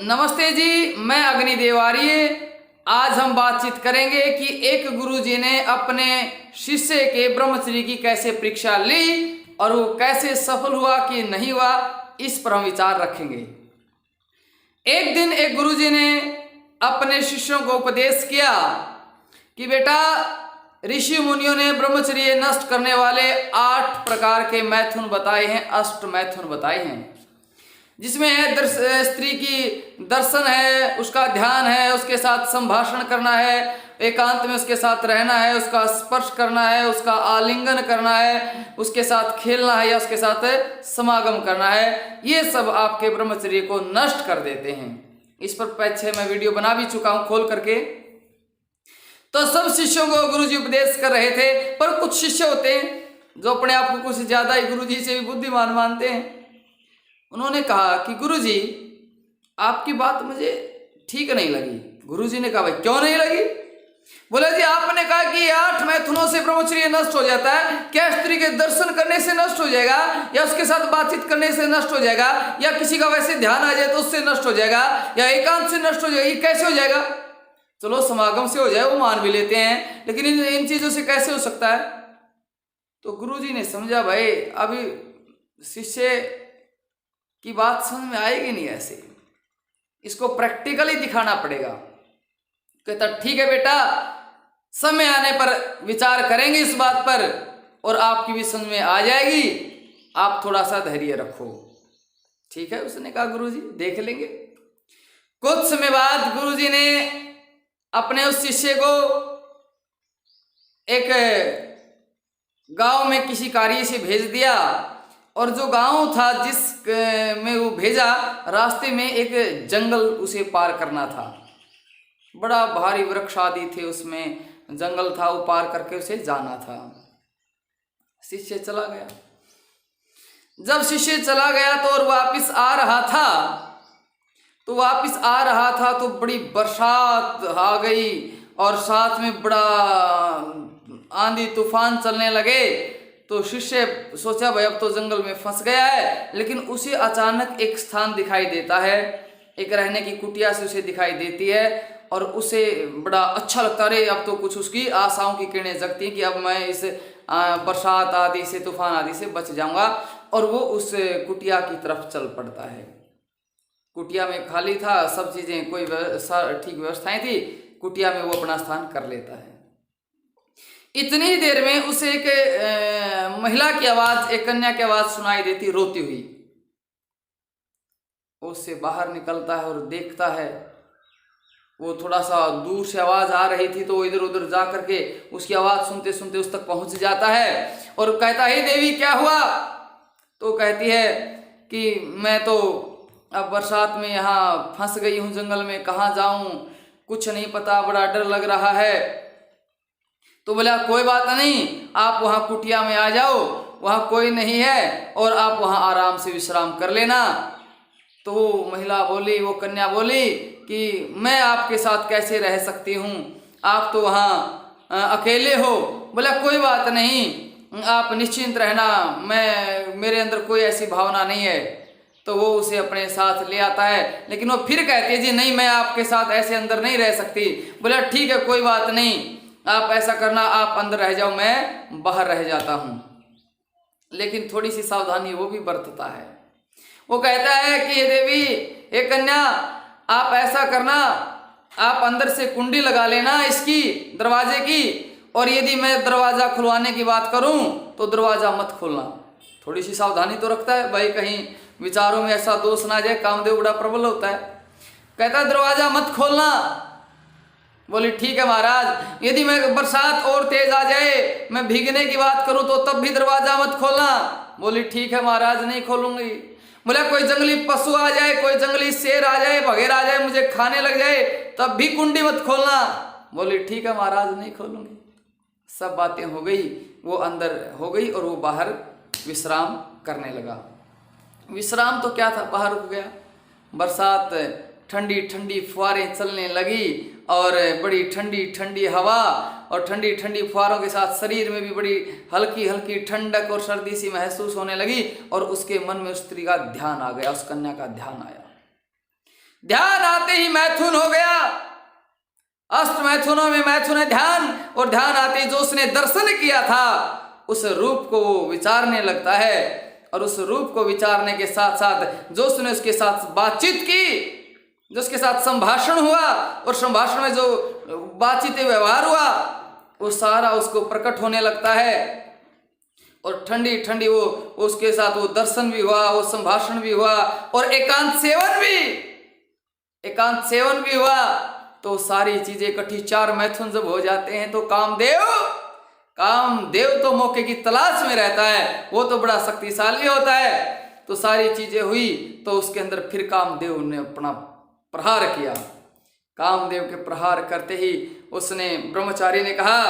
नमस्ते जी, मैं अग्निदेव आर्य। आज हम बातचीत करेंगे कि एक गुरुजी ने अपने शिष्य के ब्रह्मचर्य की कैसे परीक्षा ली और वो कैसे सफल हुआ कि नहीं हुआ, इस पर हम विचार रखेंगे। एक दिन एक गुरुजी ने अपने शिष्यों को उपदेश किया कि बेटा, ऋषि मुनियों ने ब्रह्मचर्य नष्ट करने वाले 8 प्रकार के मैथुन बताए हैं, अष्ट मैथुन बताए हैं, जिसमें है स्त्री की दर्शन है, उसका ध्यान है, उसके साथ संभाषण करना है, एकांत में उसके साथ रहना है, उसका स्पर्श करना है, उसका आलिंगन करना है, उसके साथ खेलना है या उसके साथ समागम करना है। ये सब आपके ब्रह्मचर्य को नष्ट कर देते हैं। इस पर पीछे मैं वीडियो बना भी चुका हूं खोल करके। तो सब शिष्यों को गुरुजी उपदेश कर रहे थे, पर कुछ शिष्य होते हैं जो अपने आप को कुछ ज्यादा ही गुरुजी से भी बुद्धिमान मानते हैं। उन्होंने कहा कि गुरुजी, आपकी बात मुझे ठीक नहीं लगी। गुरुजी ने कहा, भाई क्यों नहीं लगी? बोले जी, आपने कहा कि 8 मैथुनों से ब्रह्मचर्य नष्ट हो जाता है। क्या स्त्री के दर्शन करने से नष्ट हो जाएगा, या उसके साथ बातचीत करने से नष्ट हो जाएगा, या किसी का वैसे ध्यान आ जाए तो उससे नष्ट हो जाएगा, या एकांत से नष्ट हो जाएगा? ये कैसे हो जाएगा? चलो समागम से हो जाए, वो मान भी लेते हैं, लेकिन इन चीजों से कैसे हो सकता है? तो गुरुजी ने समझा, भाई अभी शिष्य की बात समझ में आएगी नहीं, ऐसे इसको प्रैक्टिकली दिखाना पड़ेगा। कहता ठीक है बेटा, समय आने पर विचार करेंगे इस बात पर और आपकी भी समझ में आ जाएगी, आप थोड़ा सा धैर्य रखो। ठीक है, उसने कहा गुरुजी देख लेंगे। कुछ समय बाद गुरुजी ने अपने उस शिष्य को एक गांव में किसी कार्य से भेज दिया, और जो गांव था जिस में वो भेजा, रास्ते में एक जंगल उसे पार करना था। बड़ा भारी वृक्ष आदि थे, उसमें जंगल था, वो पार करके उसे जाना था। शिष्य चला गया। जब शिष्य चला गया तो और वापिस आ रहा था तो बड़ी बरसात आ गई और साथ में बड़ा आंधी तूफान चलने लगे। तो शिष्य सोचा, भाई अब तो जंगल में फंस गया है, लेकिन उसे अचानक एक स्थान दिखाई देता है, एक रहने की कुटिया से उसे दिखाई देती है, और उसे बड़ा अच्छा लगता है। अब तो कुछ उसकी आशाओं की किरणें जगती हैं कि अब मैं इस बरसात आदि से, तूफान आदि से बच जाऊंगा, और वो उस कुटिया की तरफ चल पड़ता है। कुटिया में खाली था, सब चीजें कोई ठीक व्यवस्थाएं थी, कुटिया में वो अपना स्थान कर लेता है। इतनी देर में उसे एक महिला की आवाज, एक कन्या की आवाज सुनाई देती, रोती हुई। उससे बाहर निकलता है और देखता है, वो थोड़ा सा दूर से आवाज आ रही थी, तो वो इधर उधर जा करके उसकी आवाज सुनते सुनते उस तक पहुंच जाता है और कहता है, देवी क्या हुआ? तो कहती है कि मैं तो अब बरसात में यहाँ फंस गई हूँ जंगल में, कहाँ जाऊं, कुछ नहीं पता, बड़ा डर लग रहा है। तो बोला, कोई बात नहीं, आप वहाँ कुटिया में आ जाओ, वहाँ कोई नहीं है, और आप वहाँ आराम से विश्राम कर लेना। तो वो महिला बोली, वो कन्या बोली कि मैं आपके साथ कैसे रह सकती हूँ, आप तो वहाँ अकेले हो। बोला, कोई बात नहीं, आप निश्चिंत रहना, मेरे अंदर कोई ऐसी भावना नहीं है। तो वो उसे अपने साथ ले आता है, लेकिन वो फिर कहती है, जी नहीं, मैं आपके साथ ऐसे अंदर नहीं रह सकती। बोला, ठीक है, कोई बात नहीं, आप ऐसा करना, आप अंदर रह जाओ, मैं बाहर रह जाता हूँ। लेकिन थोड़ी सी सावधानी वो भी बरतता है। वो कहता है कि ये देवी, हे कन्या, आप ऐसा करना, आप अंदर से कुंडी लगा लेना इसकी, दरवाजे की, और यदि मैं दरवाजा खुलवाने की बात करूं तो दरवाजा मत खोलना। थोड़ी सी सावधानी तो रखता है भाई, कहीं विचारों में ऐसा दोष ना जाए, कामदेव बड़ा प्रबल होता है। कहता है, दरवाजा मत खोलना। बोली, ठीक है महाराज, यदि मैं बरसात और तेज आ जाए, मैं भीगने की बात करूं तो तब भी दरवाजा मत खोलना। बोली, ठीक है महाराज, नहीं खोलूंगी। बोला, कोई जंगली पशु आ जाए, कोई जंगली शेर आ जाए, बघेर आ जाए, मुझे खाने लग जाए, तब भी कुंडी मत खोलना। बोली, ठीक है महाराज, नहीं खोलूंगी। सब बातें हो गई, वो अंदर हो गई और वो बाहर विश्राम करने लगा। विश्राम तो क्या था, बाहर रुक गया। बरसात, ठंडी ठंडी फुहारें चलने लगी और बड़ी ठंडी ठंडी हवा और ठंडी ठंडी फुहारों के साथ शरीर में भी बड़ी हल्की हल्की ठंडक और सर्दी सी महसूस होने लगी, और उसके मन में उस स्त्री का ध्यान आ गया, उस कन्या का ध्यान आया। ध्यान आते ही मैथुन हो गया। अष्ट मैथुनों में मैथुन है ध्यान, और ध्यान आते ही जो उसने दर्शन किया था उस रूप को वो विचारने लगता है, और उस रूप को विचारने के साथ साथ जो उसने उसके साथ बातचीत की, जो उसके साथ संभाषण हुआ, और संभाषण में जो बातचीत व्यवहार हुआ वो सारा उसको प्रकट होने लगता है। और ठंडी ठंडी वो उसके साथ वो दर्शन भी हुआ, वो संभाषण भी हुआ, और एकांत सेवन भी हुआ। तो सारी चीजें इकट्ठी, 4 मैथुन जब हो जाते हैं तो कामदेव तो मौके की तलाश में रहता है, वो तो बड़ा शक्तिशाली होता है। तो सारी चीजें हुई तो उसके अंदर फिर कामदेव ने अपना प्रहार किया। कामदेव के प्रहार करते ही उसने ब्रह्मचारी ने कहा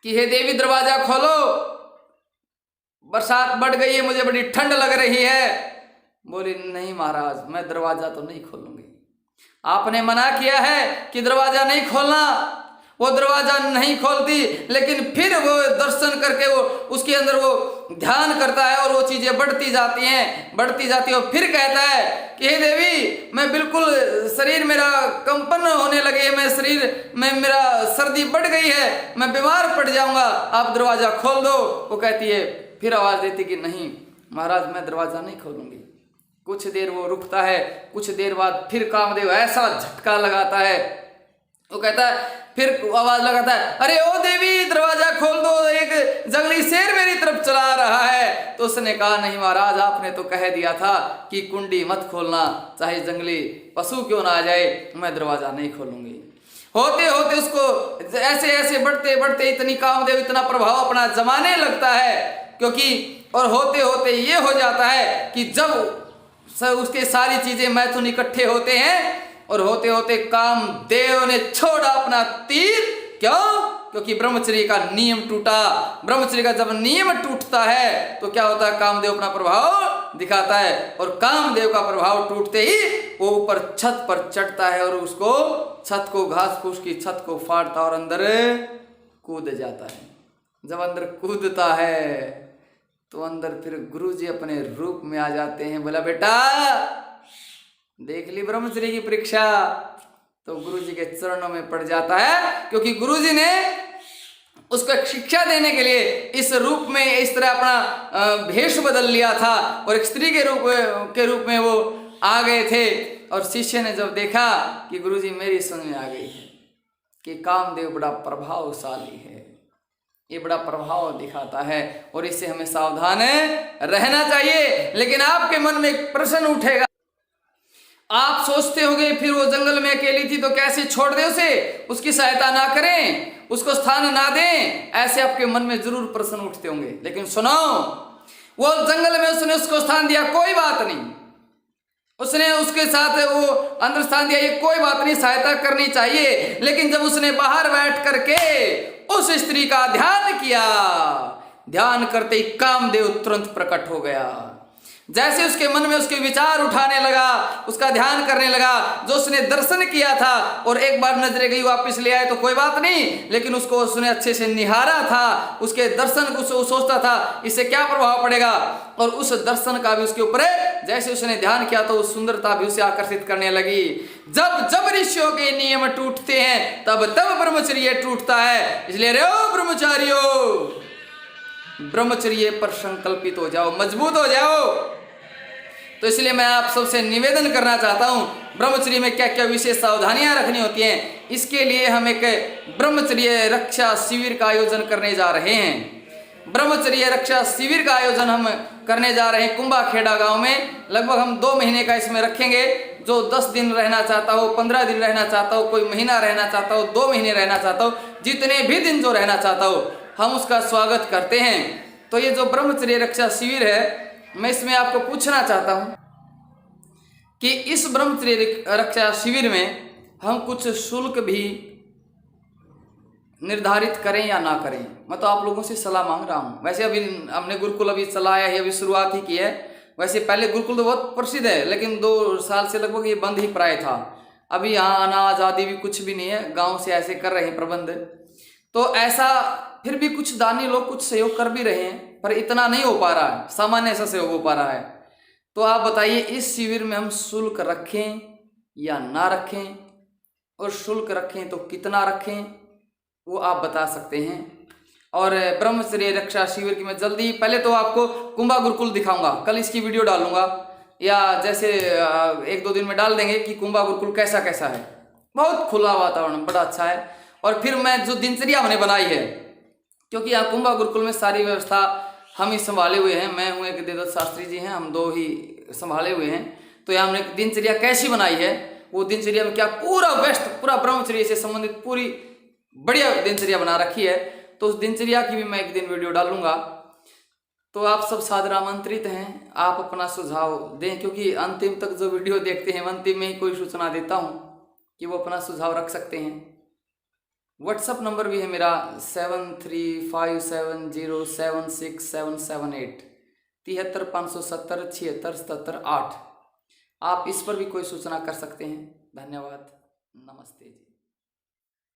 कि हे देवी दरवाजा खोलो, बरसात बढ़ गई है, मुझे बड़ी ठंड लग रही है। बोली नहीं महाराज, मैं दरवाजा तो नहीं खोलूंगी, आपने मना किया है कि दरवाजा नहीं खोलना। वो दरवाजा नहीं खोलती, लेकिन फिर वो दर्शन करके वो उसके अंदर वो ध्यान करता है, और वो चीजें बढ़ती जाती हैं और फिर कहता है कि हे देवी, मैं बिल्कुल शरीर मेरा कंपन होने लगे, मैं शरीर में मेरा सर्दी बढ़ गई है, मैं बीमार पड़ जाऊंगा, आप दरवाजा खोल दो। वो कहती है, फिर आवाज देती कि नहीं महाराज, मैं दरवाजा नहीं खोलूंगी। कुछ देर वो रुकता है, कुछ देर बाद फिर कामदेव ऐसा झटका लगाता है, वो कहता है, फिर आवाज लगाता है, अरे ओ देवी दरवाजा खोल दो, एक जंगली शेर मेरी तरफ चला रहा है। तो उसने कहा नहीं महाराज, आपने तो कह दिया था कि कुंडी मत खोलना, चाहे जंगली पशु क्यों ना आ जाए, मैं दरवाजा नहीं खोलूंगी। होते होते उसको ऐसे ऐसे बढ़ते बढ़ते इतनी कामदेव इतना प्रभाव अपना जमाने लगता है, क्योंकि और होते होते ये हो जाता है कि जब उसके सारी चीजें मैथुन इकट्ठे होते हैं, और होते होते कामदेव ने छोड़ा अपना तीर। क्यों? क्योंकि ब्रह्मचर्य का नियम टूटा। ब्रह्मचर्य का जब नियम टूटता है तो क्या होता है, कामदेव अपना प्रभाव दिखाता है, और कामदेव का प्रभाव टूटते ही वो ऊपर छत पर चढ़ता है, और उसको छत को, घास फूस की छत को फाड़ता और अंदर कूद जाता है। जब अंदर कूदता है तो अंदर फिर गुरुजी अपने रूप में आ जाते हैं। बोला बेटा देख ली ब्रह्मचर्य की परीक्षा, तो गुरुजी के चरणों में पड़ जाता है, क्योंकि गुरुजी ने उसको एक शिक्षा देने के लिए इस रूप में, इस तरह अपना भेष बदल लिया था, और एक स्त्री के रूप में वो आ गए थे। और शिष्य ने जब देखा कि गुरुजी मेरी समझ में आ गई है कि कामदेव बड़ा प्रभावशाली है, ये बड़ा प्रभाव दिखाता है, और इससे हमें सावधान रहना चाहिए। लेकिन आपके मन में एक प्रश्न उठेगा, आप सोचते होंगे फिर वो जंगल में अकेली थी तो कैसे छोड़ दे उसे, उसकी सहायता ना करें, उसको स्थान ना दें, ऐसे आपके मन में जरूर प्रश्न उठते होंगे। लेकिन सुनो, वो जंगल में उसने उसको स्थान दिया, कोई बात नहीं, उसने उसके साथ वो अंदर स्थान दिया, ये कोई बात नहीं, सहायता करनी चाहिए। लेकिन जब उसने बाहर बैठ करके उस स्त्री का ध्यान किया, ध्यान करते ही कामदेव तुरंत प्रकट हो गया। जैसे उसके मन में उसके विचार उठाने लगा, उसका ध्यान करने लगा, जो उसने दर्शन किया था, और एक बार नजरें गई वापस ले आए तो कोई बात नहीं, लेकिन उसको उसने अच्छे से निहारा था, उसके दर्शन को सोचता था इससे क्या प्रभाव पड़ेगा, और उस दर्शन का भी उसके ऊपर जैसे उसने ध्यान किया तो उस सुंदरता भी उसे आकर्षित करने लगी। जब जब ऋषियों के नियम टूटते हैं तब तब ब्रह्मचर्य टूटता है। इसलिए रे ओ ब्रह्मचारियों, ब्रह्मचर्य पर संकल्पित हो जाओ, मजबूत हो जाओ। तो इसलिए मैं आप सबसे निवेदन करना चाहता हूं, ब्रह्मचर्य में क्या क्या विशेष सावधानियां रखनी होती हैं, इसके लिए हम एक ब्रह्मचर्य रक्षा शिविर का आयोजन करने जा रहे हैं। ब्रह्मचर्य रक्षा शिविर का आयोजन हम करने जा रहे हैं कुंभाखेड़ा गांव में। लगभग हम 2 महीने का इसमें रखेंगे। जो 10 दिन रहना चाहता हो, 15 दिन रहना चाहता हो, कोई महीना रहना चाहता हो, 2 महीने रहना चाहता हो, जितने भी दिन जो रहना चाहता हो, हम उसका स्वागत करते हैं। तो ये जो ब्रह्मचर्य रक्षा शिविर है, मैं इसमें आपको पूछना चाहता हूं कि इस ब्रह्मचर्य रक्षा शिविर में हम कुछ शुल्क भी निर्धारित करें या ना करें। मैं तो आप लोगों से सलाह मांग रहा हूं। वैसे अभी हमने गुरुकुल अभी चलाया है, अभी शुरुआत ही की है। वैसे पहले गुरुकुल तो बहुत प्रसिद्ध है, लेकिन 2 साल से लगभग ये बंद ही प्राय था। अभी यहाँ अनाज आदि भी कुछ भी नहीं है, गाँव से ऐसे कर रहे हैं प्रबंध। तो ऐसा फिर भी कुछ दानी लोग कुछ सहयोग कर भी रहे हैं, पर इतना नहीं हो पा रहा है, सामान्य ऐसा सहयोग हो पा रहा है। तो आप बताइए, इस शिविर में हम शुल्क रखें या ना रखें, और शुल्क रखें तो कितना रखें वो आप बता सकते हैं। और ब्रह्मचर्य रक्षा शिविर की मैं जल्दी, पहले तो आपको कुंभा गुरुकुल दिखाऊंगा, कल इसकी वीडियो डालूंगा, या जैसे 1-2 दिन में डाल देंगे कि कुंभा गुरुकुल कैसा कैसा है। बहुत खुला वातावरण, बड़ा अच्छा है। और फिर मैं जो दिनचर्या हमने बनाई है, क्योंकि यहाँ कुंभा गुरुकुल में सारी व्यवस्था हम ही संभाले हुए हैं, मैं हूँ, एक देवदत्त शास्त्री जी हैं, हम 2 ही संभाले हुए हैं। तो यहाँ हमने दिनचर्या कैसी बनाई है, वो दिनचर्या में क्या पूरा बेस्ट, पूरा ब्रह्मचर्य से संबंधित पूरी बढ़िया दिनचर्या बना रखी है। तो उस दिनचर्या की भी मैं एक दिन वीडियो डालूंगा। तो आप सब सादर आमंत्रित हैं, आप अपना सुझाव दें, क्योंकि अंतिम तक जो वीडियो देखते हैं अंतिम में ही कोई सूचना देता हूं कि वो अपना सुझाव रख सकते हैं। व्हाट्सअप नंबर भी है मेरा 7357076778 735707767778। आप इस पर भी कोई सूचना कर सकते हैं। धन्यवाद, नमस्ते जी।